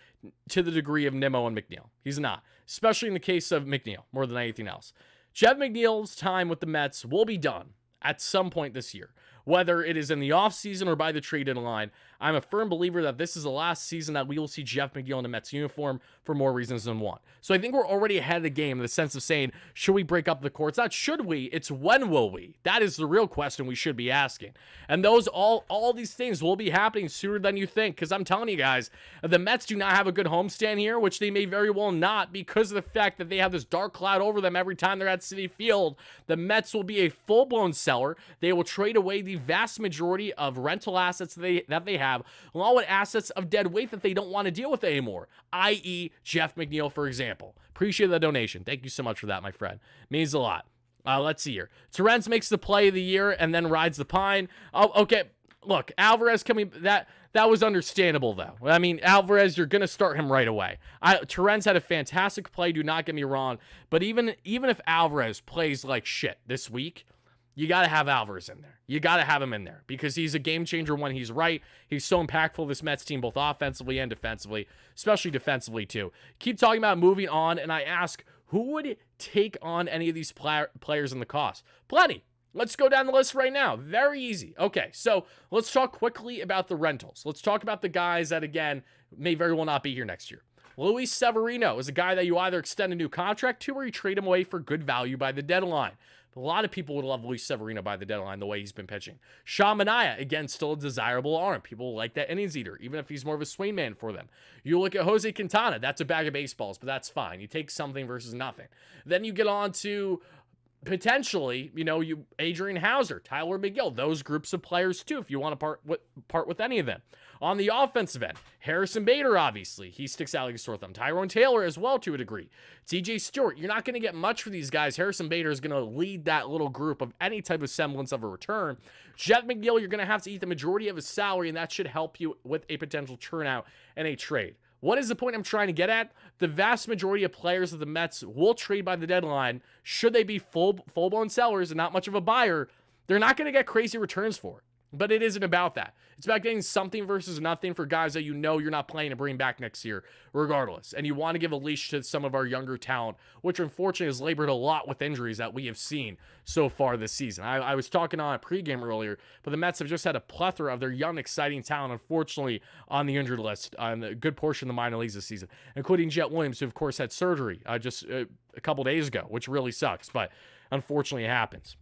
to the degree of Nimmo and McNeil. He's not, especially in the case of McNeil, more than anything else. Jeff McNeil's time with the Mets will be done at some point this year. Whether it is in the offseason or by the trade deadline, I'm a firm believer that this is the last season that we will see Jeff McNeil in a Mets uniform for more reasons than one. So I think we're already ahead of the game in the sense of saying, should we break up the core? It's not should we, it's when will we? That is the real question we should be asking. And those all these things will be happening sooner than you think, because I'm telling you guys, the Mets do not have a good homestand here, which they may very well not because of the fact that they have this dark cloud over them every time they're at Citi Field. The Mets will be a full-blown seller. They will trade away the vast majority of rental assets that they have, along with assets of dead weight that they don't want to deal with anymore, i.e. Jeff McNeil, for example. Appreciate the donation. Thank you so much for that, my friend. Means a lot. Let's see here. Torrens makes the play of the year and then rides the pine. Oh, okay. Look, Alvarez coming, that was understandable, though. I mean, Alvarez, you're going to start him right away. Torrens had a fantastic play, do not get me wrong, but even if Alvarez plays like shit this week, you got to have Alvarez in there. You got to have him in there because he's a game changer when he's right. He's so impactful, this Mets team, both offensively and defensively, especially defensively, too. Keep talking about moving on, and I ask, who would take on any of these players in the cost? Plenty. Let's go down the list right now. Very easy. Okay, so let's talk quickly about the rentals. Let's talk about the guys that, again, may very well not be here next year. Luis Severino is a guy that you either extend a new contract to or you trade him away for good value by the deadline. A lot of people would love Luis Severino by the deadline, the way he's been pitching. Sean Manaea, again, still a desirable arm. People like that innings eater, even if he's more of a swing man for them. You look at Jose Quintana, that's a bag of baseballs, but that's fine. You take something versus nothing. Then you get on to potentially, Adrian Hauser, Tyler McGill, those groups of players too, if you want to part with any of them. On the offensive end, Harrison Bader, obviously, he sticks out like a sore thumb. Tyrone Taylor as well, to a degree. TJ Stewart, you're not going to get much for these guys. Harrison Bader is going to lead that little group of any type of semblance of a return. Jeff McNeil, you're going to have to eat the majority of his salary, and that should help you with a potential turnout and a trade. What is the point I'm trying to get at? The vast majority of players that the Mets will trade by the deadline, should they be full-blown sellers and not much of a buyer, they're not going to get crazy returns for. But it isn't about that. It's about getting something versus nothing for guys that you know you're not playing to bring back next year, regardless. And you want to give a leash to some of our younger talent, which unfortunately has labored a lot with injuries that we have seen so far this season. I was talking on a pregame earlier, but the Mets have just had a plethora of their young, exciting talent, unfortunately, on the injured list on a good portion of the minor leagues this season, including Jet Williams, who, of course, had surgery just a couple days ago, which really sucks, but unfortunately it happens.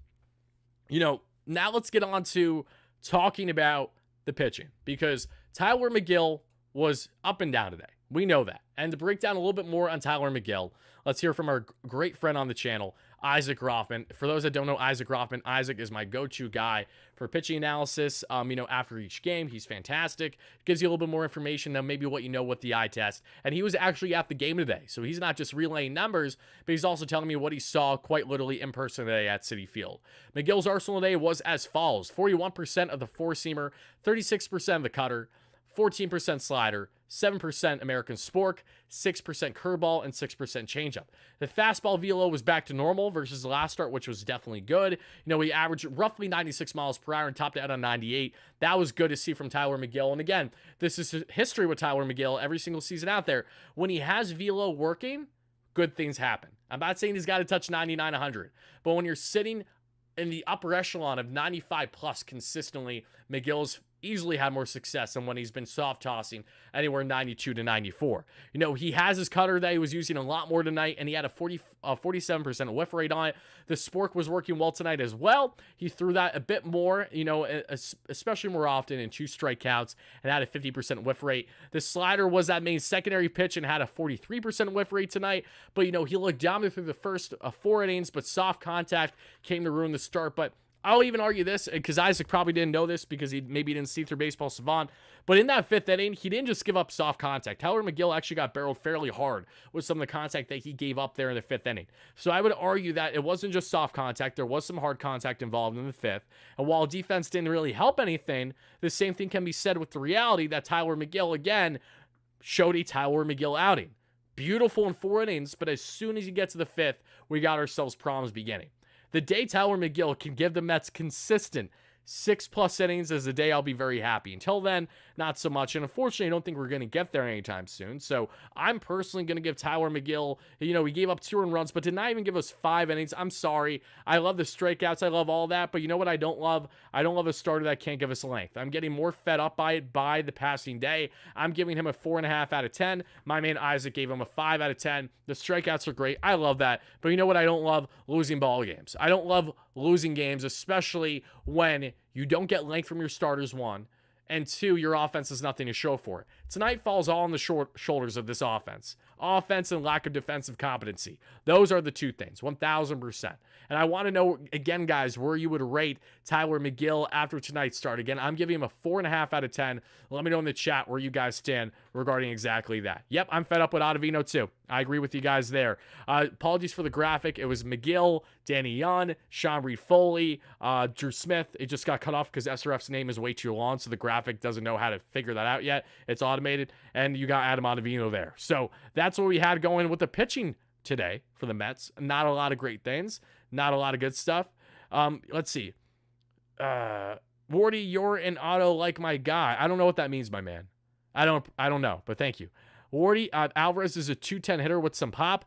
Now let's get on to talking about the pitching, because Tyler McGill was up and down today. We know that. And to break down a little bit more on Tyler McGill, let's hear from our great friend on the channel, Isaac Rothman. For those that don't know Isaac Rothman, Isaac is my go-to guy for pitching analysis. After each game, he's fantastic. Gives you a little bit more information than maybe what you know with the eye test. And he was actually at the game today. So he's not just relaying numbers, but he's also telling me what he saw quite literally in person today at Citi Field. McGill's arsenal today was as follows: 41% of the four-seamer, 36% of the cutter, 14% slider, 7% American spork, 6% curveball, and 6% changeup. The fastball velo was back to normal versus the last start, which was definitely good. He averaged roughly 96 miles per hour and topped out on 98. That was good to see from Tyler McGill. And again, this is history with Tyler McGill every single season out there. When he has velo working, good things happen. I'm not saying he's got to touch 99, 100, but when you're sitting in the upper echelon of 95 plus consistently, McGill's easily had more success than when he's been soft tossing anywhere 92 to 94. He has his cutter that he was using a lot more tonight, and he had a 47% whiff rate on it. The spork was working well tonight as well. He threw that a bit more, especially more often in 2 strikeouts, and had a 50% whiff rate. The slider was that main secondary pitch and had a 43% whiff rate tonight, but he looked dominant through the first 4 innings, but soft contact came to ruin the start. But I'll even argue this, because Isaac probably didn't know this because he maybe didn't see through Baseball Savant, but in that 5th inning, he didn't just give up soft contact. Tyler McGill actually got barreled fairly hard with some of the contact that he gave up there in the 5th inning. So I would argue that it wasn't just soft contact. There was some hard contact involved in the 5th. And while defense didn't really help anything, the same thing can be said with the reality that Tyler McGill, again, showed a Tyler McGill outing. Beautiful in 4 innings, but as soon as you get to the 5th, we got ourselves problems beginning. The day Tyler McGill can give the Mets consistent 6+ innings is the day I'll be very happy. Until then, not so much. And unfortunately, I don't think we're going to get there anytime soon. So I'm personally going to give Tyler McGill, he gave up 2 earned runs, but did not even give us 5 innings. I'm sorry. I love the strikeouts. I love all that. But you know what I don't love? I don't love a starter that can't give us length. I'm getting more fed up by it by the passing day. I'm giving him a 4.5 out of 10. My man Isaac gave him a 5 out of 10. The strikeouts are great. I love that. But you know what I don't love? Losing ball games. I don't love losing games, especially when you don't get length from your starters, 1, and 2, your offense has nothing to show for it. Tonight falls all on the shoulders of this offense. Offense and lack of defensive competency. Those are the 2 things, 1,000%. And I want to know, again, guys, where you would rate Tyler McGill after tonight's start. Again, I'm giving him a 4.5 out of 10. Let me know in the chat where you guys stand regarding exactly that. Yep, I'm fed up with Ottavino too. I agree with you guys there. Apologies for the graphic. It was McGill, Danny Young, Sean Reed Foley, Drew Smith. It just got cut off because SRF's name is way too long, so the graphic doesn't know how to figure that out yet. It's automated, and you got Adam Ottavino there. So that's what we had going with the pitching today for the Mets. Not a lot of great things. Not a lot of good stuff. Let's see. Wardy, you're an auto like my guy. I don't know what that means, my man. I don't know, but thank you. Wardy, Alvarez is a 210 hitter with some pop.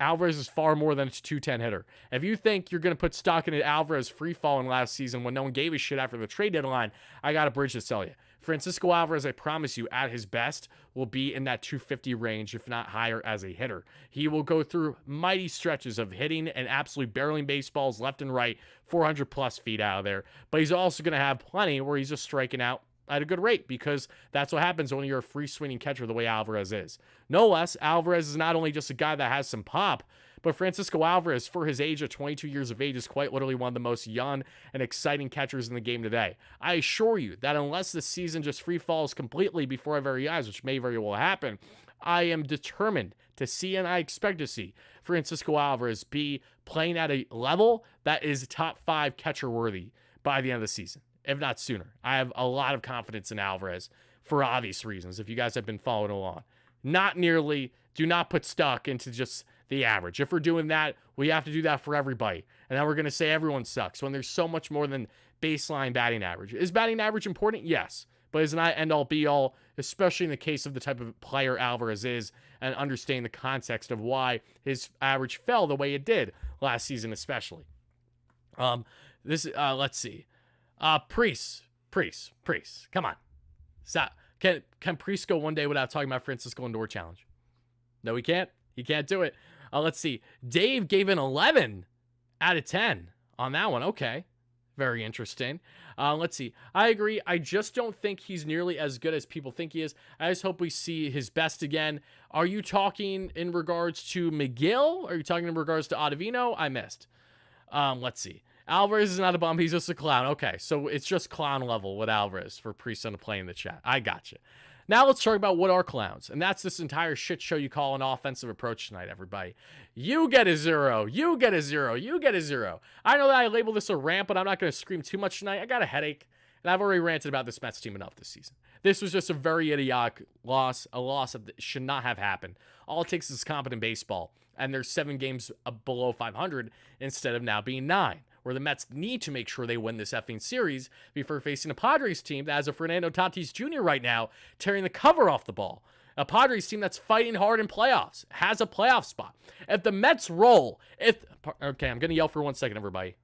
Alvarez is far more than a 210 hitter. If you think you're going to put stock into Alvarez free falling last season when no one gave a shit after the trade deadline, I got a bridge to sell you. Francisco Alvarez, I promise you, at his best, will be in that 250 range, if not higher, as a hitter. He will go through mighty stretches of hitting and absolutely barreling baseballs left and right, 400 plus feet out of there. But he's also going to have plenty where he's just striking out at a good rate, because that's what happens when you're a free swinging catcher the way Alvarez is. No less, Alvarez is not only just a guy that has some pop, but Francisco Alvarez, for his age of 22 years of age, is quite literally one of the most young and exciting catchers in the game today. I assure you that unless the season just free falls completely before our very eyes, which may very well happen, I am determined to see, and I expect to see, Francisco Alvarez be playing at a level that is top 5 catcher worthy by the end of the season, if not sooner. I have a lot of confidence in Alvarez for obvious reasons, if you guys have been following along. Not nearly, do not put stock into just the average. If we're doing that, we have to do that for everybody. And then we're going to say everyone sucks when there's so much more than baseline batting average. Is batting average important? Yes. But is not end all be all, especially in the case of the type of player Alvarez is, and understanding the context of why his average fell the way it did last season, especially. Let's see. Priest. Come on. Stop. Can Priest go one day without talking about Francisco Lindor challenge? No, he can't. He can't do it. Let's see. Dave gave an 11 out of 10 on that one. Okay. Very interesting. Let's see. I agree. I just don't think he's nearly as good as people think he is. I just hope we see his best again. Are you talking in regards to McGill? Are you talking in regards to Ottavino? I missed. Let's see. Alvarez is not a bum. He's just a clown. Okay, so it's just clown level with Alvarez for Priest on the play in the chat. I got you. Now let's talk about what are clowns. And that's this entire shit show you call an offensive approach tonight, everybody. You get a 0. You get a 0. You get a 0. I know that I labeled this a rant, but I'm not going to scream too much tonight. I got a headache, and I've already ranted about this Mets team enough this season. This was just a very idiotic loss, a loss that should not have happened. All it takes is competent baseball, and there's 7 games below 500 instead of now being 9. Where the Mets need to make sure they win this effing series before facing a Padres team that has a Fernando Tatis Jr. right now tearing the cover off the ball. A Padres team that's fighting hard in playoffs, has a playoff spot. If the Mets roll, okay, I'm going to yell for 1 second, everybody.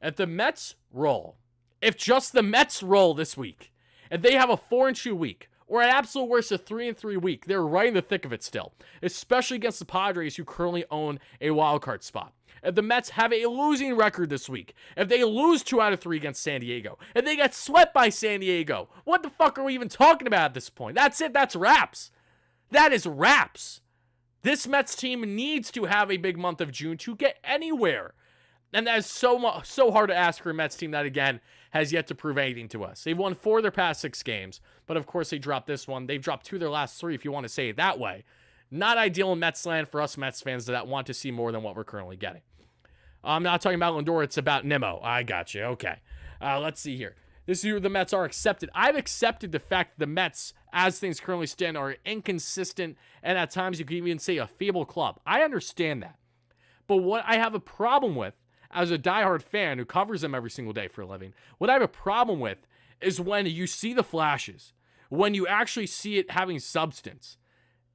If the Mets roll, if just the Mets roll this week, if they have a 4-2 week, or at absolute worst a 3-3 week, they're right in the thick of it still, especially against the Padres who currently own a wild card spot. If the Mets have a losing record this week, if they lose 2 out of 3 against San Diego, if they get swept by San Diego, what the fuck are we even talking about at this point? That's it. That's wraps. That is wraps. This Mets team needs to have a big month of June to get anywhere. And that is so hard to ask for a Mets team that, again, has yet to prove anything to us. They've won 4 of their past 6 games, but of course they dropped this one. They've dropped 2 of their last 3, if you want to say it that way. Not ideal in Mets land for us Mets fans that want to see more than what we're currently getting. I'm not talking about Lindor, it's about Nimmo. I got you. Okay. Let's see here. This is where the Mets are accepted. I've accepted the fact that the Mets, as things currently stand, are inconsistent and at times you could even say a feeble club. I understand that. But what I have a problem with, as a diehard fan who covers them every single day for a living, what I have a problem with is when you see the flashes, when you actually see it having substance,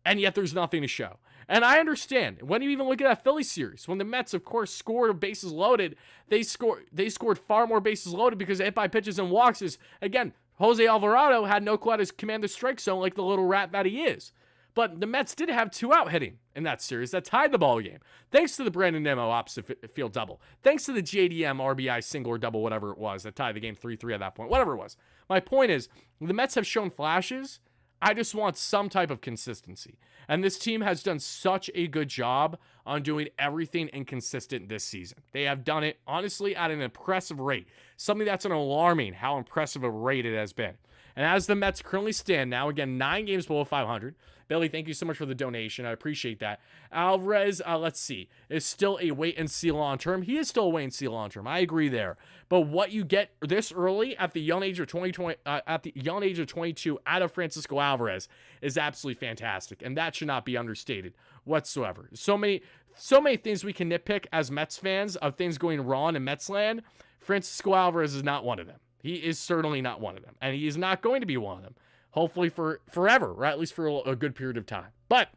and yet there's nothing to show. And I understand, when you even look at that Philly series, when the Mets, of course, scored bases loaded, they scored far more bases loaded because hit by pitches and walks is, again, Jose Alvarado had no clue how to command the strike zone like the little rat that he is. But the Mets did have 2 out hitting in that series that tied the ball game. Thanks to the Brandon Nimmo opposite field double. Thanks to the JDM RBI single or double, whatever it was, that tied the game 3-3 at that point. Whatever it was. My point is, the Mets have shown flashes. I just want some type of consistency. And this team has done such a good job on doing everything inconsistent this season. They have done it, honestly, at an impressive rate. Something that's an alarming how impressive a rate it has been. And as the Mets currently stand now, again, 9 games below 500. Billy, thank you so much for the donation. I appreciate that. Alvarez, let's see, is still a wait and see long term. He is still a wait and see long term. I agree there. But what you get this early at the young age of 22 out of Francisco Alvarez is absolutely fantastic, and that should not be understated whatsoever. So many things we can nitpick as Mets fans of things going wrong in Mets land. Francisco Alvarez is not one of them. He is certainly not one of them, and he is not going to be one of them. Hopefully for forever, or at least for a good period of time. But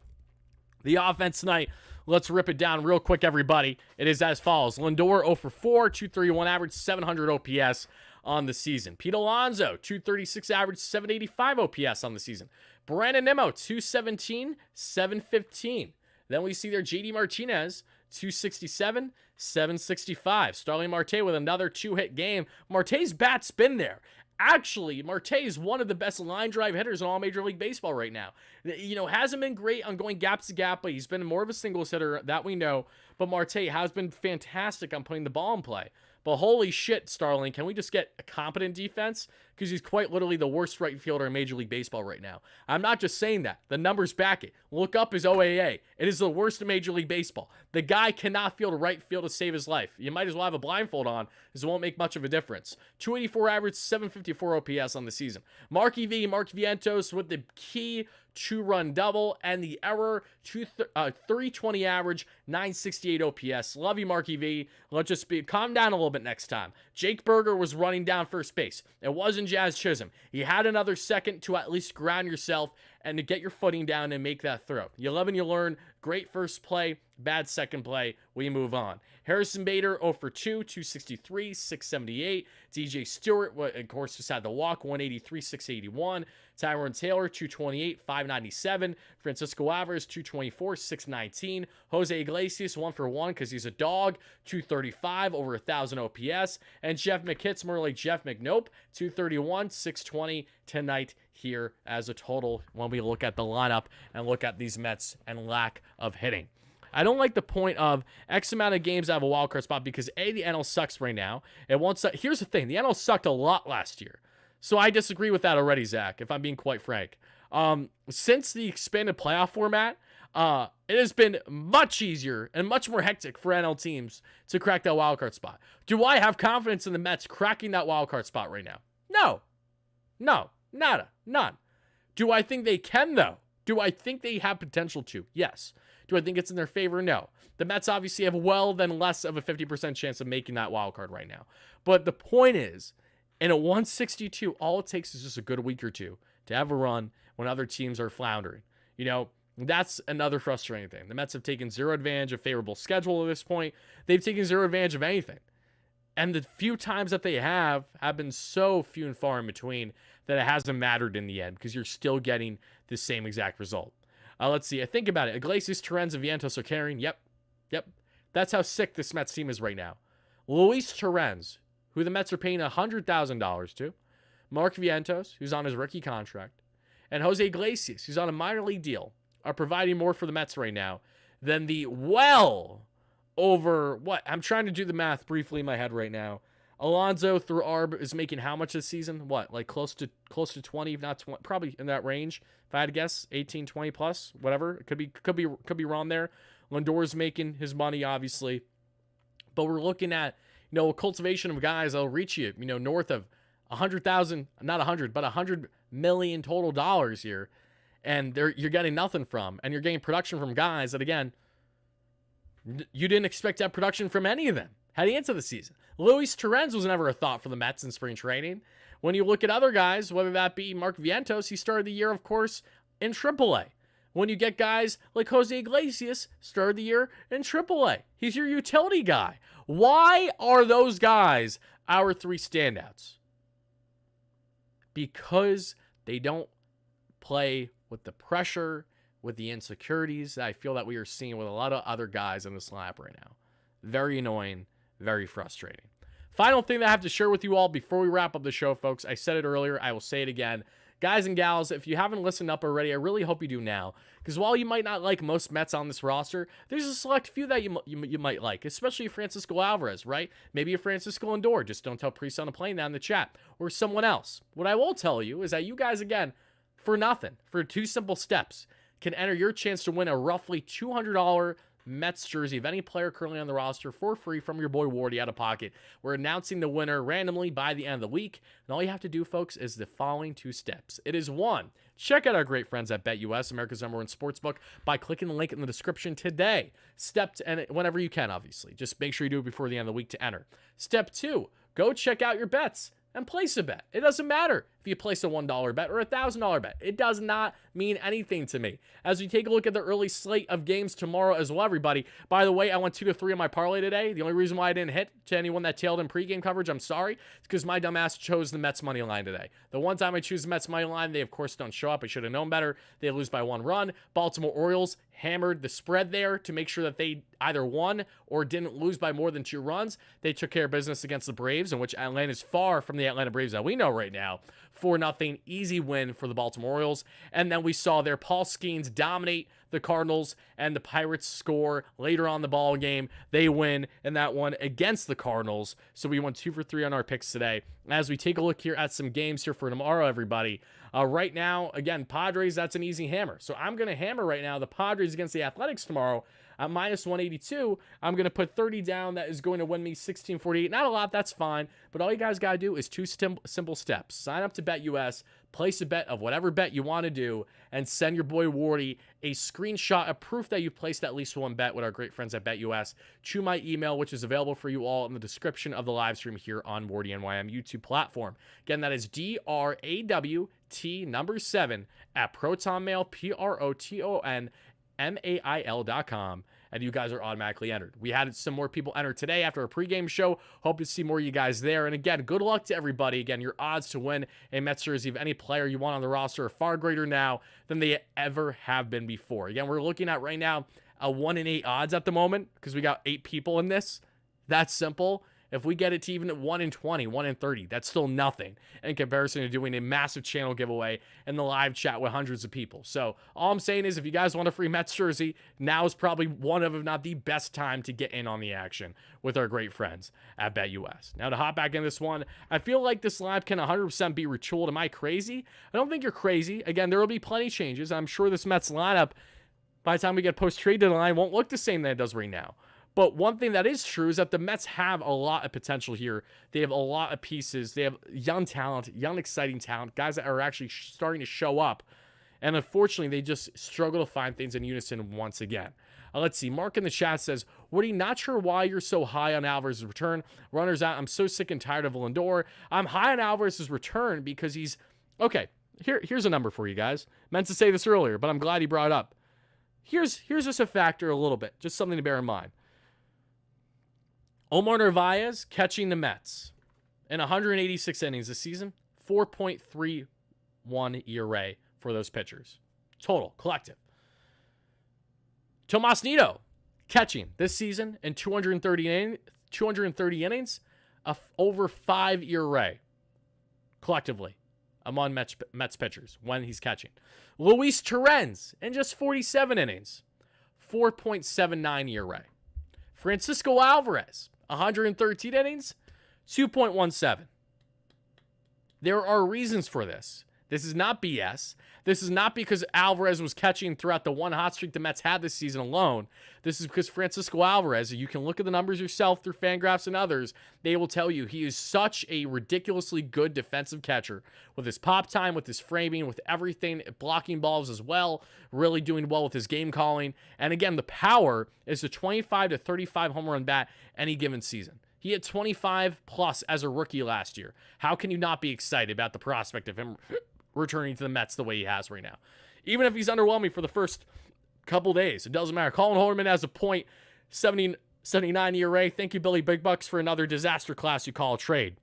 the offense tonight, let's rip it down real quick, everybody. It is as follows. Lindor 0 for 4, 231 average, 700 OPS on the season. Pete Alonso, 236 average, 785 OPS on the season. Brandon Nimmo, 217, 715. Then we see there JD Martinez, 267, 765. Starling Marte with another 2-hit game. Marte's bat's been there. Actually, Marte is one of the best line drive hitters in all Major League Baseball right now. You know, hasn't been great on going gap to gap, but he's been more of a singles hitter, that we know. But Marte has been fantastic on putting the ball in play. But holy shit, Starling, can we just get a competent defense? because he's quite literally the worst right fielder in Major League Baseball right now. I'm not just saying that. The numbers back it. Look up his OAA. It is the worst in Major League Baseball. The guy cannot field right field to save his life. You might as well have a blindfold on, because it won't make much of a difference. 284 average, 754 OPS on the season. Mark Vientos with the key 2-run double and the error, 320 average, 968 OPS. Love you, Marky V. Let's just calm down a little bit next time. Jake Berger was running down first base. It wasn't Jazz Chisholm. He had another second to at least ground yourself and to get your footing down and make that throw. You live and you learn. Great first play, bad second play. We move on. Harrison Bader, 0 for 2, 263, 678. DJ Stewart, of course, just had the walk, 183, 681. Tyrone Taylor, 228, 597. Francisco Alvarez, 224, 619. Jose Iglesias, 1 for 1 because he's a dog, 235, over 1,000 OPS. And Jeff McKitt's more like Jeff McNope, 231, 620 tonight here as a total when we look at the lineup and look at these Mets and lack of hitting. I don't like the point of X amount of games out of a wildcard spot because A, the NL sucks right now. It won't suck. Here's the thing. The NL sucked a lot last year. So I disagree with that already, Zach, if I'm being quite frank. Since the expanded playoff format, it has been much easier and much more hectic for NL teams to crack that wildcard spot. Do I have confidence in the Mets cracking that wildcard spot right now? No, nada, none. Do I think they can, though? Do I think they have potential to? Yes. Do I think it's in their favor? No. The Mets obviously have less of a 50% chance of making that wild card right now. But the point is, in a 162, all it takes is just a good week or two to have a run when other teams are floundering. You know, that's another frustrating thing. The Mets have taken zero advantage of favorable schedule at this point. They've taken zero advantage of anything. And the few times that they have been so few and far in between that it hasn't mattered in the end because you're still getting the same exact result. Let's see. I think about it. Iglesias, Torrens, and Vientos are carrying. Yep. That's how sick this Mets team is right now. Luis Torrens, who the Mets are paying $100,000 to. Mark Vientos, who's on his rookie contract. And Jose Iglesias, who's on a minor league deal, are providing more for the Mets right now than the over what? I'm trying to do the math briefly in my head right now. Alonso through Arb is making how much this season? What, like close to 20, if not 20, probably in that range. If I had to guess, 18, 20 plus, whatever. It could be wrong there. Lindor's making his money, obviously. But we're looking at, a cultivation of guys that'll reach you, north of 100,000, not 100, but 100 million total dollars here. And you're getting nothing from. And you're getting production from guys that, again, you didn't expect to have production from any of them heading into the season. Luis Torrens was never a thought for the Mets in spring training. When you look at other guys, whether that be Mark Vientos, he started the year, of course, in AAA. When you get guys like Jose Iglesias, started the year in AAA. He's your utility guy. Why are those guys our three standouts? Because they don't play with the pressure, with the insecurities that I feel that we are seeing with a lot of other guys in this lineup right now. Very annoying, very frustrating. Final thing that I have to share with you all before we wrap up the show, folks. I said it earlier. I will say it again. Guys and gals, if you haven't listened up already, I really hope you do now. Because while you might not like most Mets on this roster, there's a select few that you might like, especially Francisco Alvarez, right? Maybe a Francisco Lindor. Just don't tell Priest on a plane that in the chat. Or someone else. What I will tell you is that you guys, again, for nothing, for 2 simple steps, can enter your chance to win a roughly $200 Mets jersey of any player currently on the roster for free from your boy Wardy out of pocket. We're announcing the winner randomly by the end of the week. And all you have to do, folks, is the following 2 steps. It is 1, check out our great friends at BetUS, America's #1 sportsbook, by clicking the link in the description today. And whenever you can, obviously. Just make sure you do it before the end of the week to enter. Step 2, go check out your bets and place a bet. It doesn't matter if you place a $1 bet or a $1,000 bet. It does not mean anything to me. As we take a look at the early slate of games tomorrow as well, everybody. By the way, I went 2 to 3 on my parlay today. The only reason why I didn't hit, to anyone that tailed in pregame coverage, I'm sorry. It's because my dumbass chose the Mets money line today. The one time I choose the Mets money line, they of course don't show up. I should have known better. They lose by 1 run. Baltimore Orioles hammered the spread there to make sure that they either won or didn't lose by more than 2 runs. They took care of business against the Braves, in which Atlanta is far from the Atlanta Braves that we know right now. 4-0 easy win for the Baltimore Orioles. And then we saw their Paul Skeens dominate the Cardinals, and the Pirates score later on the ball game. They win in that one against the Cardinals. So we went 2 for 3 on our picks today. As we take a look here at some games here for tomorrow, everybody. Right now, again, Padres, that's an easy hammer. So I'm going to hammer right now the Padres against the Athletics tomorrow at minus 182. I'm going to put 30 down. That is going to win me 1648. Not a lot, that's fine. But all you guys got to do is 2 simple steps. Sign up to BetUS, place a bet of whatever bet you want to do, and send your boy Wardy a screenshot of proof that you placed at least one bet with our great friends at BetUS to my email, which is available for you all in the description of the live stream here on WardyNYM YouTube platform. Again, that is DRAWT7 at ProtonMail, PROTONMAIL.com. And you guys are automatically entered. We had some more people enter today after a pregame show. Hope to see more of you guys there. And again, good luck to everybody. Again, your odds to win a Mets jersey of any player you want on the roster are far greater now than they ever have been before. Again, we're looking at right now a 1 in 8 odds at the moment because we got 8 people in this. That's simple. If we get it to even at 1 in 20, 1 in 30, that's still nothing in comparison to doing a massive channel giveaway in the live chat with hundreds of people. So all I'm saying is if you guys want a free Mets jersey, now is probably one of, if not the best time to get in on the action with our great friends at BetUS. Now to hop back in this one, I feel like this live can 100% be retooled. Am I crazy? I don't think you're crazy. Again, there will be plenty of changes. I'm sure this Mets lineup, by the time we get post-trade deadline, won't look the same than it does right now. But one thing that is true is that the Mets have a lot of potential here. They have a lot of pieces. They have young talent, young exciting talent, guys that are actually starting to show up. And unfortunately, they just struggle to find things in unison once again. Let's see. Mark in the chat says, Woody, not sure why you're so high on Alvarez's return. Runners out. I'm so sick and tired of Lindor. I'm high on Alvarez's return because he's... Okay, here's a number for you guys. Meant to say this earlier, but I'm glad he brought it up. Here's just a factor a little bit. Just something to bear in mind. Omar Narvaez catching the Mets in 186 innings this season, 4.31 ERA for those pitchers. Total, collective. Tomas Nido catching this season in 230 innings, over 5 ERA collectively among Mets pitchers when he's catching. Luis Torrens in just 47 innings, 4.79 ERA. Francisco Alvarez, 113 innings, 2.17. There are reasons for this. This is not BS. This is not because Alvarez was catching throughout the one hot streak the Mets had this season alone. This is because Francisco Alvarez, you can look at the numbers yourself through Fangraphs and others, they will tell you he is such a ridiculously good defensive catcher with his pop time, with his framing, with everything, blocking balls as well, really doing well with his game calling. And again, the power is a 25 to 35 home run bat any given season. He had 25 plus as a rookie last year. How can you not be excited about the prospect of him returning to the Mets the way he has right now? Even if he's underwhelming for the first couple days, it doesn't matter. Colin Horman has a .79 ERA. Thank you, Billy Big Bucks, for another disaster class you call a trade.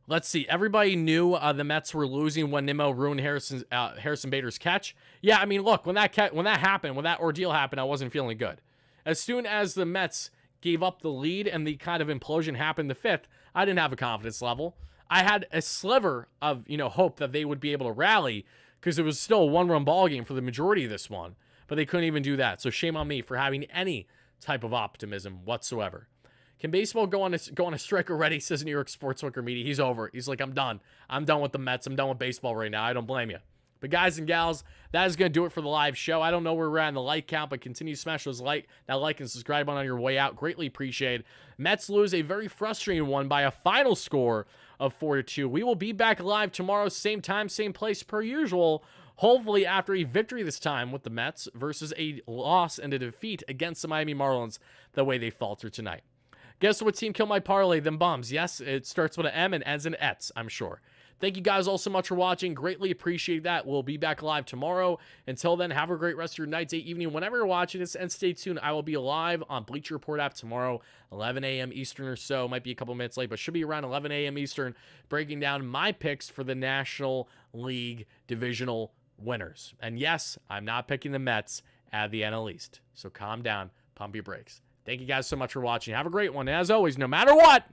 Let's see. Everybody knew the Mets were losing when Nimmo ruined Harrison Bader's catch. Yeah, I mean, look, when that happened, when that ordeal happened, I wasn't feeling good. As soon as the Mets gave up the lead and the kind of implosion happened the fifth, I didn't have a confidence level. I had a sliver of, hope that they would be able to rally because it was still a one-run ball game for the majority of this one, but they couldn't even do that. So shame on me for having any type of optimism whatsoever. Can baseball go on a strike already, says New York Sportsbooker Media. He's over. He's like, I'm done. I'm done with the Mets. I'm done with baseball right now. I don't blame you. But guys and gals, that is going to do it for the live show. I don't know where we're at in the like count, but continue to smash that like and subscribe button on your way out. Greatly appreciated. Mets lose a very frustrating one by a final score of 4-2. We will be back live tomorrow, same time, same place per usual. Hopefully after a victory this time with the Mets versus a loss and a defeat against the Miami Marlins the way they faltered tonight. Guess what team killed my parlay? Them bums. Yes, it starts with an M and ends in Ets, I'm sure. Thank you guys all so much for watching. Greatly appreciate that. We'll be back live tomorrow. Until then, have a great rest of your night, day, evening, whenever you're watching this. And stay tuned. I will be live on Bleacher Report app tomorrow, 11 a.m. Eastern or so. Might be a couple minutes late, but should be around 11 a.m. Eastern, breaking down my picks for the National League divisional winners. And yes, I'm not picking the Mets at the NL East. So calm down, pump your brakes. Thank you guys so much for watching. Have a great one. And as always, no matter what,